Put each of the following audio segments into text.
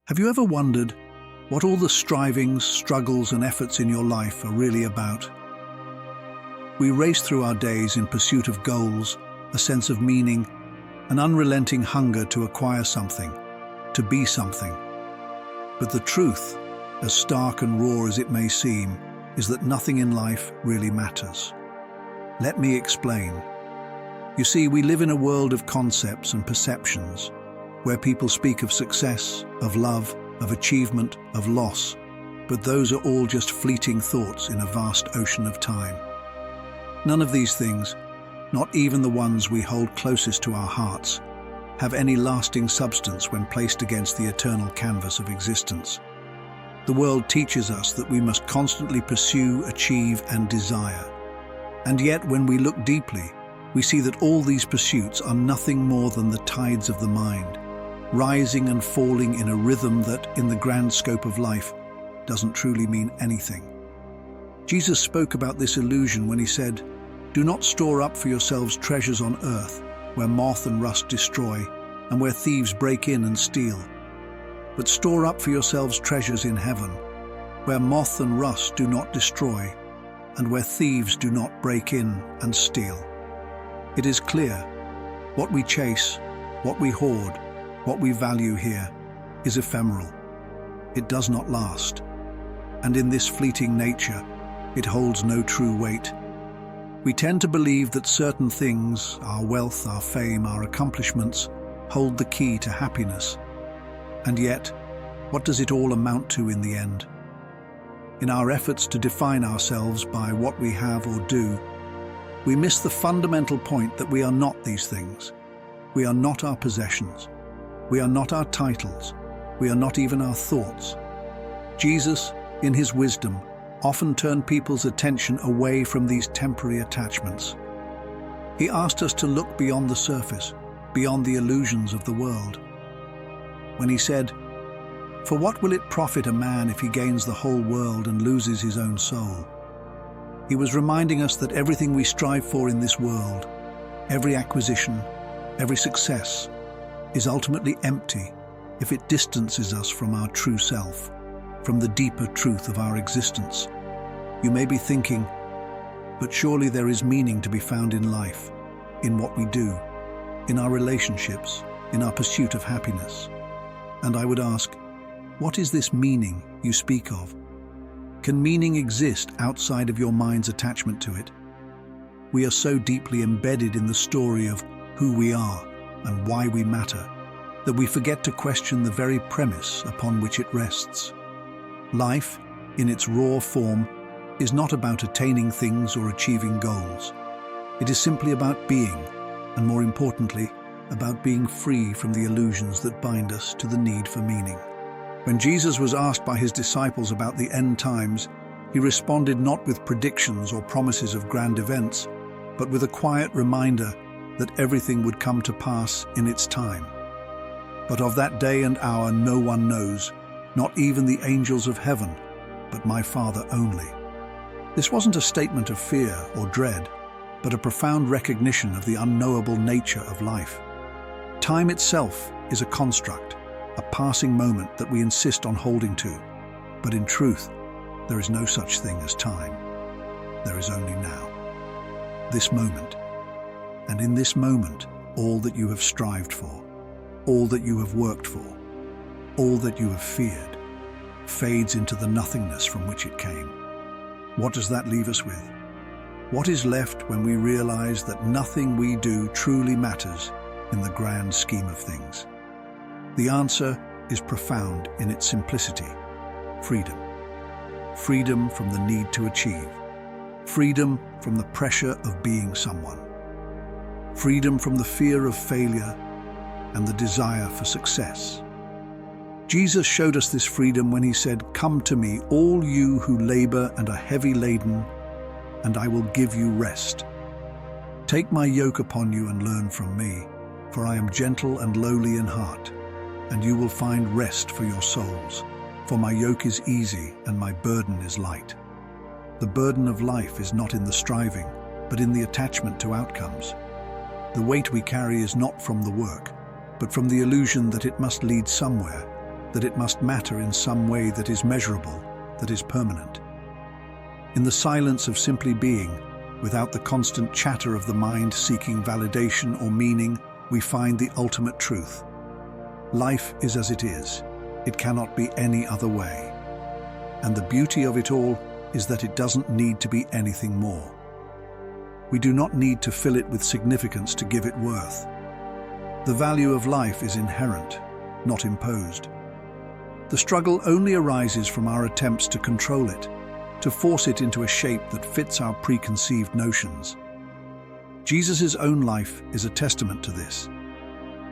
Have you ever wondered what all the strivings, struggles, and efforts in your life are really about? We race through our days in pursuit of goals, a sense of meaning, an unrelenting hunger to acquire something, to be something. But the truth, as stark and raw as it may seem, is that nothing in life really matters. Let me explain. You see, we live in a world of concepts and perceptions, where people speak of success, of love, of achievement, of loss, but those are all just fleeting thoughts in a vast ocean of time. None of these things, not even the ones we hold closest to our hearts, have any lasting substance when placed against the eternal canvas of existence. The world teaches us that we must constantly pursue, achieve, and desire. And yet, when we look deeply, we see that all these pursuits are nothing more than the tides of the mind, rising and falling in a rhythm that, in the grand scope of life, doesn't truly mean anything. Jesus spoke about this illusion when he said, "Do not store up for yourselves treasures on earth, where moth and rust destroy, and where thieves break in and steal. But store up for yourselves treasures in heaven, where moth and rust do not destroy, and where thieves do not break in and steal." It is clear, what we chase, what we hoard, what we value here, is ephemeral. It does not last. And in this fleeting nature, it holds no true weight. We tend to believe that certain things, our wealth, our fame, our accomplishments, hold the key to happiness. And yet, what does it all amount to in the end? In our efforts to define ourselves by what we have or do, we miss the fundamental point that we are not these things. We are not our possessions. We are not our titles. We are not even our thoughts. Jesus, in his wisdom, often turned people's attention away from these temporary attachments. He asked us to look beyond the surface, beyond the illusions of the world. When he said, "For what will it profit a man if he gains the whole world and loses his own soul?" He was reminding us that everything we strive for in this world, every acquisition, every success, is ultimately empty if it distances us from our true self, from the deeper truth of our existence. You may be thinking, but surely there is meaning to be found in life, in what we do, in our relationships, in our pursuit of happiness. And I would ask, what is this meaning you speak of? Can meaning exist outside of your mind's attachment to it? We are so deeply embedded in the story of who we are and why we matter, that we forget to question the very premise upon which it rests. Life, in its raw form, is not about attaining things or achieving goals. It is simply about being, and more importantly, about being free from the illusions that bind us to the need for meaning. When Jesus was asked by his disciples about the end times, he responded not with predictions or promises of grand events, but with a quiet reminder that everything would come to pass in its time. But of that day and hour no one knows, not even the angels of heaven, but my Father only. This wasn't a statement of fear or dread, but a profound recognition of the unknowable nature of life. Time itself is a construct, a passing moment that we insist on holding to. But in truth, there is no such thing as time. There is only now. This moment. And in this moment, all that you have strived for, all that you have worked for, all that you have feared, fades into the nothingness from which it came. What does that leave us with? What is left when we realize that nothing we do truly matters in the grand scheme of things? The answer is profound in its simplicity: freedom. Freedom from the need to achieve. Freedom from the pressure of being someone. Freedom from the fear of failure and the desire for success. Jesus showed us this freedom when he said, "Come to me, all you who labor and are heavy laden, and I will give you rest. Take my yoke upon you and learn from me, for I am gentle and lowly in heart, and you will find rest for your souls. For my yoke is easy and my burden is light." The burden of life is not in the striving, but in the attachment to outcomes. The weight we carry is not from the work, but from the illusion that it must lead somewhere, that it must matter in some way that is measurable, that is permanent. In the silence of simply being, without the constant chatter of the mind seeking validation or meaning, we find the ultimate truth. Life is as it is. It cannot be any other way. And the beauty of it all is that it doesn't need to be anything more. We do not need to fill it with significance to give it worth. The value of life is inherent, not imposed. The struggle only arises from our attempts to control it, to force it into a shape that fits our preconceived notions. Jesus' own life is a testament to this.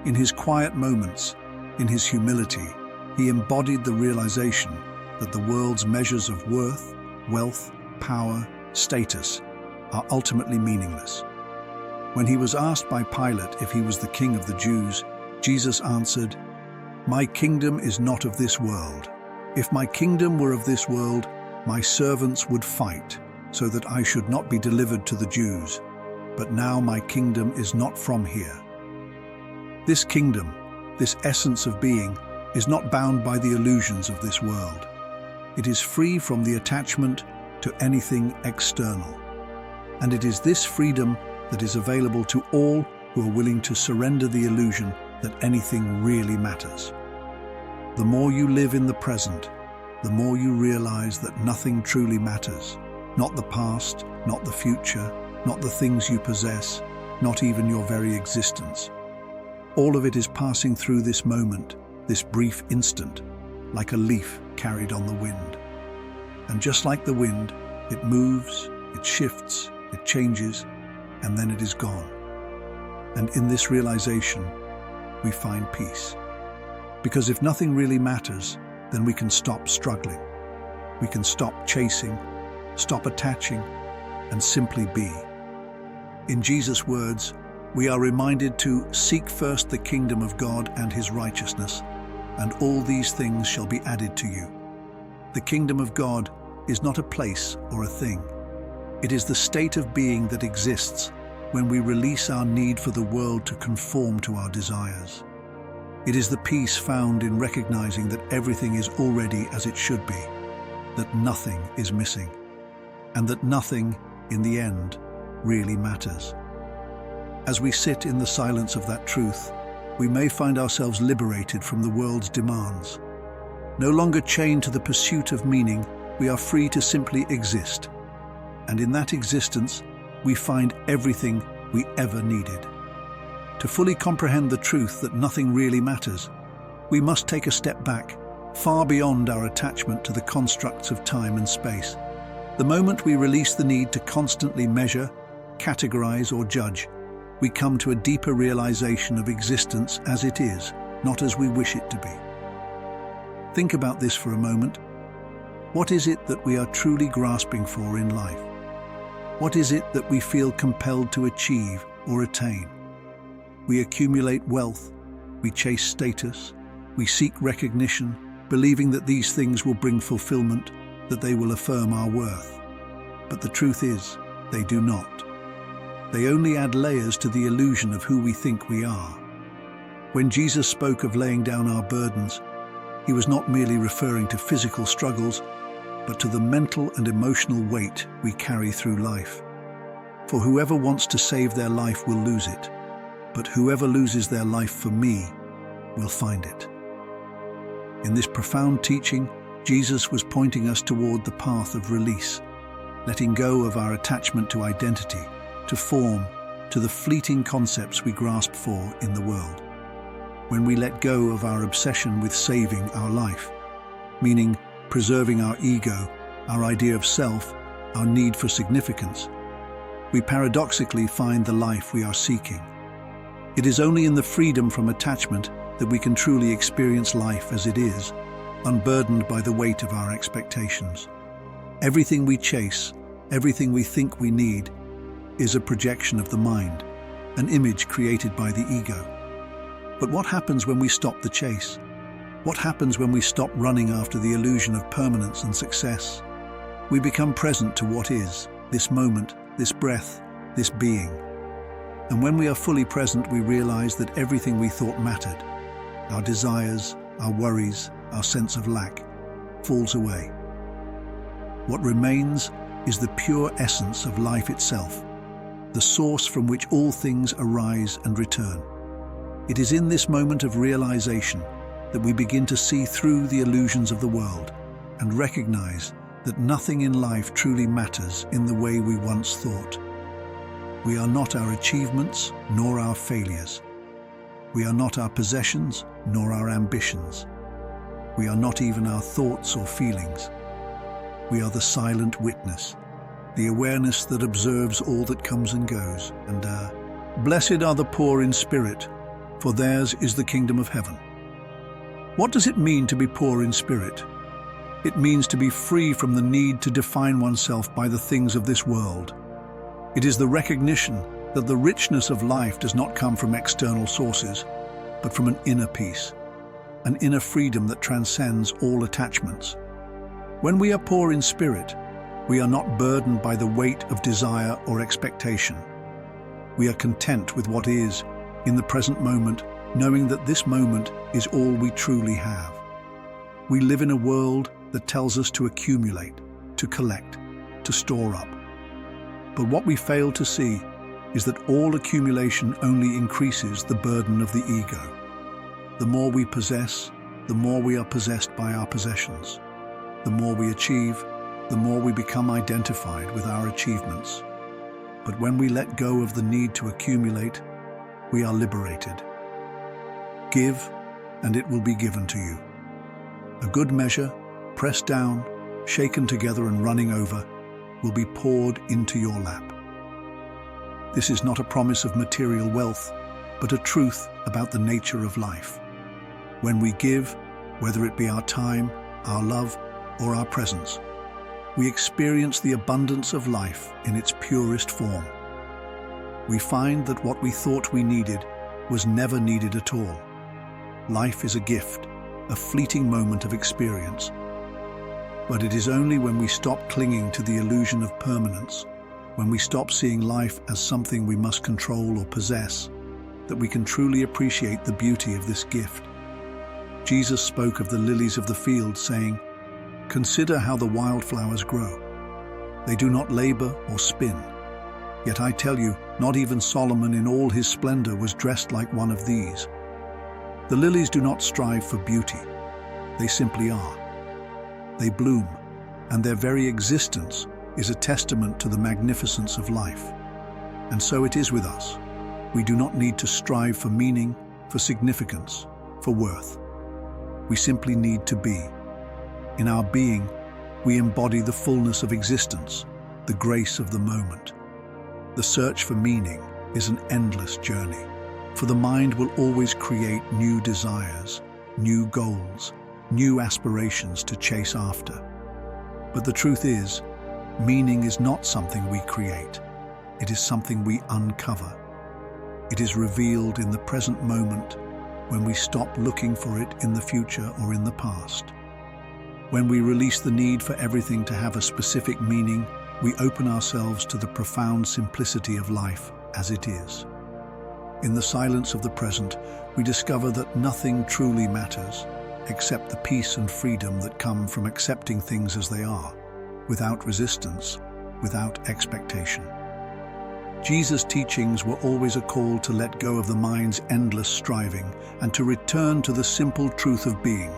In his quiet moments, in his humility, he embodied the realization that the world's measures of worth, wealth, power, status are ultimately meaningless. When he was asked by Pilate if he was the king of the Jews, Jesus answered, "My kingdom is not of this world. If my kingdom were of this world, my servants would fight, so that I should not be delivered to the Jews. But now my kingdom is not from here." This kingdom, this essence of being, is not bound by the illusions of this world. It is free from the attachment to anything external. And it is this freedom that is available to all who are willing to surrender the illusion that anything really matters. The more you live in the present, the more you realize that nothing truly matters. Not the past, not the future, not the things you possess, not even your very existence. All of it is passing through this moment, this brief instant, like a leaf carried on the wind. And just like the wind, it moves, it shifts, it changes, and then it is gone. And in this realization, we find peace. Because if nothing really matters, then we can stop struggling. We can stop chasing, stop attaching, and simply be. In Jesus' words, we are reminded to seek first the kingdom of God and his righteousness, and all these things shall be added to you. The kingdom of God is not a place or a thing. It is the state of being that exists when we release our need for the world to conform to our desires. It is the peace found in recognizing that everything is already as it should be, that nothing is missing, and that nothing, in the end, really matters. As we sit in the silence of that truth, we may find ourselves liberated from the world's demands. No longer chained to the pursuit of meaning, we are free to simply exist. And in that existence, we find everything we ever needed. To fully comprehend the truth that nothing really matters, we must take a step back, far beyond our attachment to the constructs of time and space. The moment we release the need to constantly measure, categorize, or judge, we come to a deeper realization of existence as it is, not as we wish it to be. Think about this for a moment. What is it that we are truly grasping for in life? What is it that we feel compelled to achieve or attain? We accumulate wealth, we chase status, we seek recognition, believing that these things will bring fulfillment, that they will affirm our worth. But the truth is, they do not. They only add layers to the illusion of who we think we are. When Jesus spoke of laying down our burdens, he was not merely referring to physical struggles, but to the mental and emotional weight we carry through life. For whoever wants to save their life will lose it, but whoever loses their life for me will find it. In this profound teaching, Jesus was pointing us toward the path of release, letting go of our attachment to identity, to form, to the fleeting concepts we grasp for in the world. When we let go of our obsession with saving our life, meaning preserving our ego, our idea of self, our need for significance, we paradoxically find the life we are seeking. It is only in the freedom from attachment that we can truly experience life as it is, unburdened by the weight of our expectations. Everything we chase, everything we think we need, is a projection of the mind, an image created by the ego. But what happens when we stop the chase? What happens when we stop running after the illusion of permanence and success? We become present to what is, this moment, this breath, this being. And when we are fully present, we realize that everything we thought mattered, our desires, our worries, our sense of lack, falls away. What remains is the pure essence of life itself, the source from which all things arise and return. It is in this moment of realization that we begin to see through the illusions of the world and recognize that nothing in life truly matters in the way we once thought. We are not our achievements nor our failures. We are not our possessions nor our ambitions. We are not even our thoughts or feelings. We are the silent witness, the awareness that observes all that comes and goes. And blessed are the poor in spirit, for theirs is the kingdom of heaven. What does it mean to be poor in spirit? It means to be free from the need to define oneself by the things of this world. It is the recognition that the richness of life does not come from external sources, but from an inner peace, an inner freedom that transcends all attachments. When we are poor in spirit, we are not burdened by the weight of desire or expectation. We are content with what is, in the present moment, knowing that this moment is all we truly have. We live in a world that tells us to accumulate, to collect, to store up. But what we fail to see is that all accumulation only increases the burden of the ego. The more we possess, the more we are possessed by our possessions. The more we achieve, the more we become identified with our achievements. But when we let go of the need to accumulate, we are liberated. Give, and it will be given to you. A good measure, pressed down, shaken together and running over, will be poured into your lap. This is not a promise of material wealth, but a truth about the nature of life. When we give, whether it be our time, our love, or our presence, we experience the abundance of life in its purest form. We find that what we thought we needed was never needed at all. Life is a gift, a fleeting moment of experience. But it is only when we stop clinging to the illusion of permanence, when we stop seeing life as something we must control or possess, that we can truly appreciate the beauty of this gift. Jesus spoke of the lilies of the field, saying, "Consider how the wildflowers grow. They do not labor or spin. Yet I tell you, not even Solomon in all his splendor was dressed like one of these." The lilies do not strive for beauty. They simply are. They bloom, and their very existence is a testament to the magnificence of life. And so it is with us. We do not need to strive for meaning, for significance, for worth. We simply need to be. In our being, we embody the fullness of existence, the grace of the moment. The search for meaning is an endless journey, for the mind will always create new desires, new goals, new aspirations to chase after. But the truth is, meaning is not something we create. It is something we uncover. It is revealed in the present moment when we stop looking for it in the future or in the past. When we release the need for everything to have a specific meaning, we open ourselves to the profound simplicity of life as it is. In the silence of the present, we discover that nothing truly matters except the peace and freedom that come from accepting things as they are, without resistance, without expectation. Jesus' teachings were always a call to let go of the mind's endless striving and to return to the simple truth of being.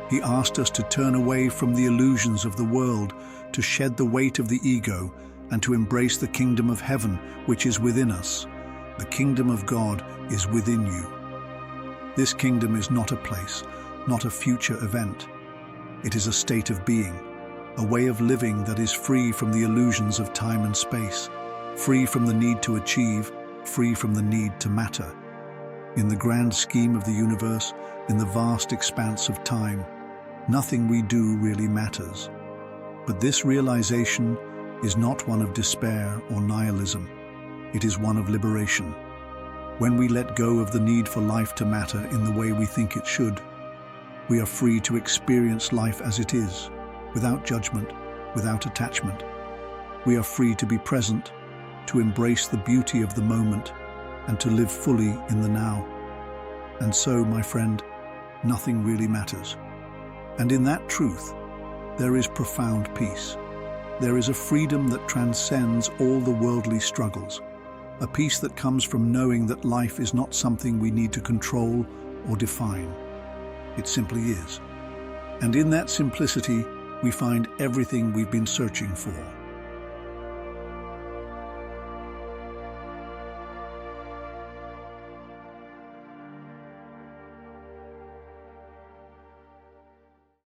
He asked us to turn away from the illusions of the world, to shed the weight of the ego, and to embrace the kingdom of heaven, which is within us. The kingdom of God is within you. This kingdom is not a place, not a future event. It is a state of being, a way of living that is free from the illusions of time and space, free from the need to achieve, free from the need to matter. In the grand scheme of the universe, in the vast expanse of time, nothing we do really matters. But this realization is not one of despair or nihilism. It is one of liberation. When we let go of the need for life to matter in the way we think it should, we are free to experience life as it is, without judgment, without attachment. We are free to be present, to embrace the beauty of the moment, and to live fully in the now. And so, my friend, nothing really matters. And in that truth, there is profound peace. There is a freedom that transcends all the worldly struggles, a peace that comes from knowing that life is not something we need to control or define. It simply is. And in that simplicity, we find everything we've been searching for.